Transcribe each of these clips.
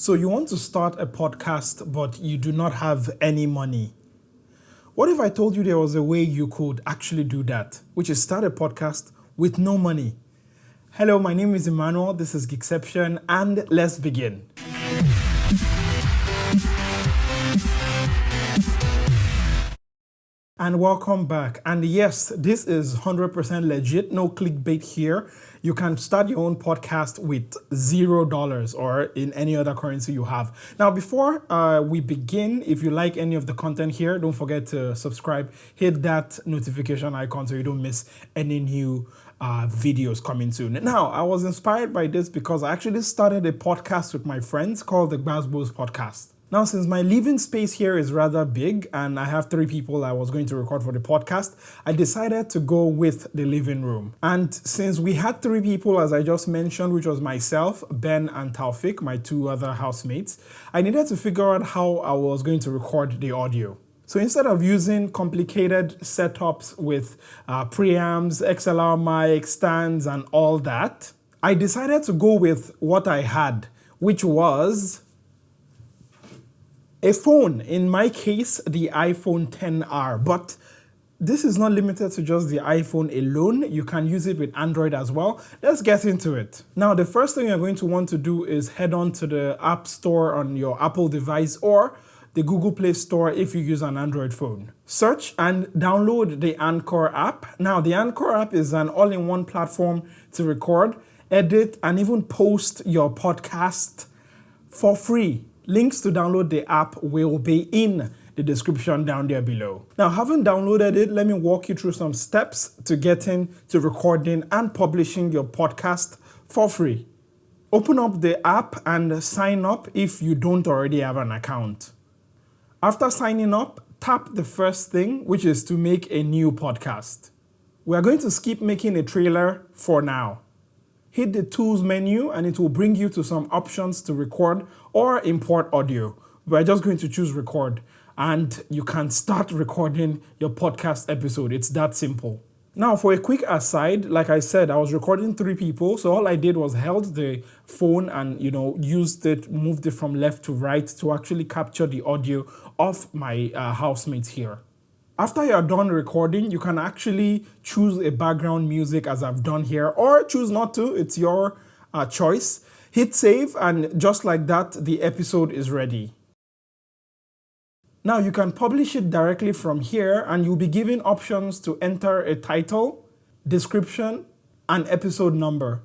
So you want to start a podcast, but you do not have any money. What if I told you there was a way you could actually do that, which is start a podcast with no money? Hello, my name is Emmanuel. This is Geekception, and let's begin. And welcome back. And yes, this is 100% legit, no clickbait here. You can start your own podcast with $0 or in any other currency you have. Now, before we begin, if you like any of the content here, don't forget to subscribe, hit that notification icon so you don't miss any new videos coming soon. Now, I was inspired by this because I actually started a podcast with my friends called the Gbazbos Podcast. Now, since my living space here is rather big and I have 3 people I was going to record for the podcast, I decided to go with the living room. And since we had 3 people, as I just mentioned, which was myself, Ben, and Taufik, my 2 other housemates, I needed to figure out how I was going to record the audio. So instead of using complicated setups with preamps, XLR mic, stands, and all that, I decided to go with what I had, which was a phone, in my case, the iPhone XR, but this is not limited to just the iPhone alone. You can use it with Android as well. Let's get into it. Now, the first thing you're going to want to do is head on to the App Store on your Apple device or the Google Play Store if you use an Android phone. Search and download the Anchor app. Now, the Anchor app is an all-in-one platform to record, edit, and even post your podcast for free. Links to download the app will be in the description down there below. Now, having downloaded it, let me walk you through some steps to getting to recording and publishing your podcast for free. Open up the app and sign up if you don't already have an account. After signing up, tap the first thing, which is to make a new podcast. We are going to skip making a trailer for now. Hit the Tools menu and it will bring you to some options to record or import audio. We're just going to choose record and you can start recording your podcast episode. It's that simple. Now, for a quick aside, like I said, I was recording 3 people. So all I did was held the phone and, used it, moved it from left to right to actually capture the audio of my housemates here. After you're done recording, you can actually choose a background music as I've done here, or choose not to. It's your choice. Hit save, and just like that, the episode is ready. Now you can publish it directly from here, and you'll be given options to enter a title, description, and episode number.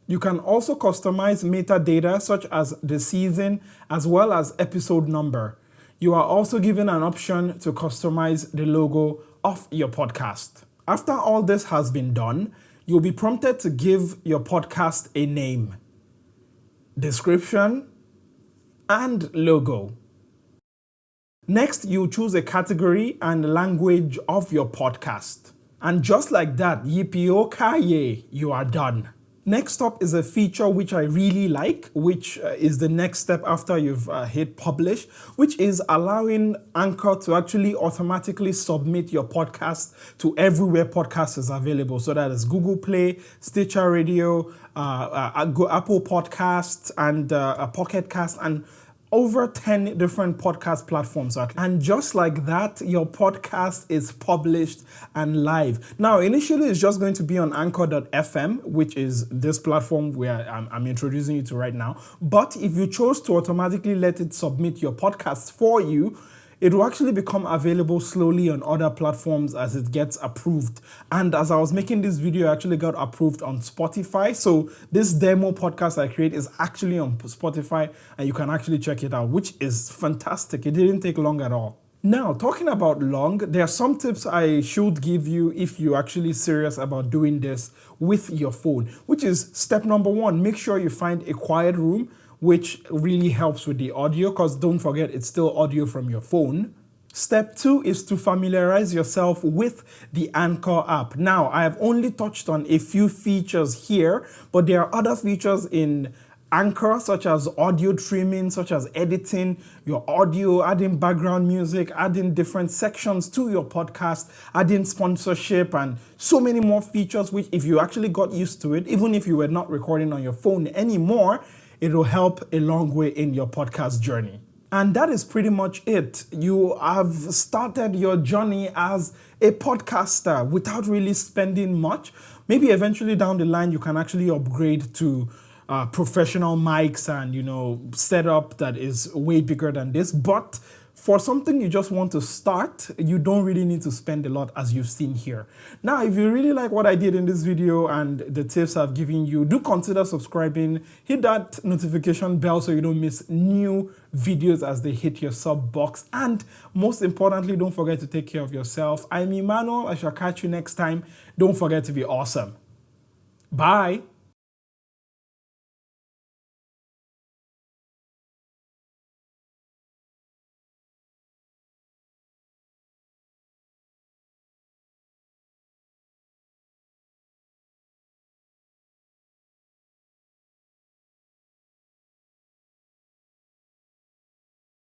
You can also customize metadata such as the season as well as episode number. You are also given an option to customize the logo of your podcast. After all this has been done, you'll be prompted to give your podcast a name, description, and logo. Next, you choose a category and language of your podcast. And just like that, yippee-o-ki-yay, you are done. Next up is a feature which I really like, which is the next step after you've hit publish, which is allowing Anchor to actually automatically submit your podcast to everywhere podcast is available. So that is Google Play, Stitcher Radio, Apple Podcasts, and Pocket Cast, and over 10 different podcast platforms. And just like that, your podcast is published and live. Now, initially, it's just going to be on Anchor.fm, which is this platform where I'm introducing you to right now. But if you chose to automatically let it submit your podcast for you, it will actually become available slowly on other platforms as it gets approved. And as I was making this video, I actually got approved on Spotify. So this demo podcast I create is actually on Spotify and you can actually check it out, which is fantastic. It didn't take long at all. Now, talking about long, there are some tips I should give you if you're actually serious about doing this with your phone, which is step number 1, make sure you find a quiet room, which really helps with the audio because don't forget, it's still audio from your phone. Step 2 is to familiarize yourself with the Anchor app. Now, I have only touched on a few features here, but there are other features in Anchor, such as audio trimming, such as editing your audio, adding background music, adding different sections to your podcast, adding sponsorship, and so many more features, which if you actually got used to it, even if you were not recording on your phone anymore, it will help a long way in your podcast journey. And that is pretty much it. You have started your journey as a podcaster without really spending much. Maybe eventually down the line, you can actually upgrade to professional mics and, setup that is way bigger than this. But for something you just want to start, you don't really need to spend a lot, as you've seen here. Now, if you really like what I did in this video and the tips I've given you, do consider subscribing. Hit that notification bell so you don't miss new videos as they hit your sub box. And most importantly, don't forget to take care of yourself. I'm Emmanuel. I shall catch you next time. Don't forget to be awesome. Bye.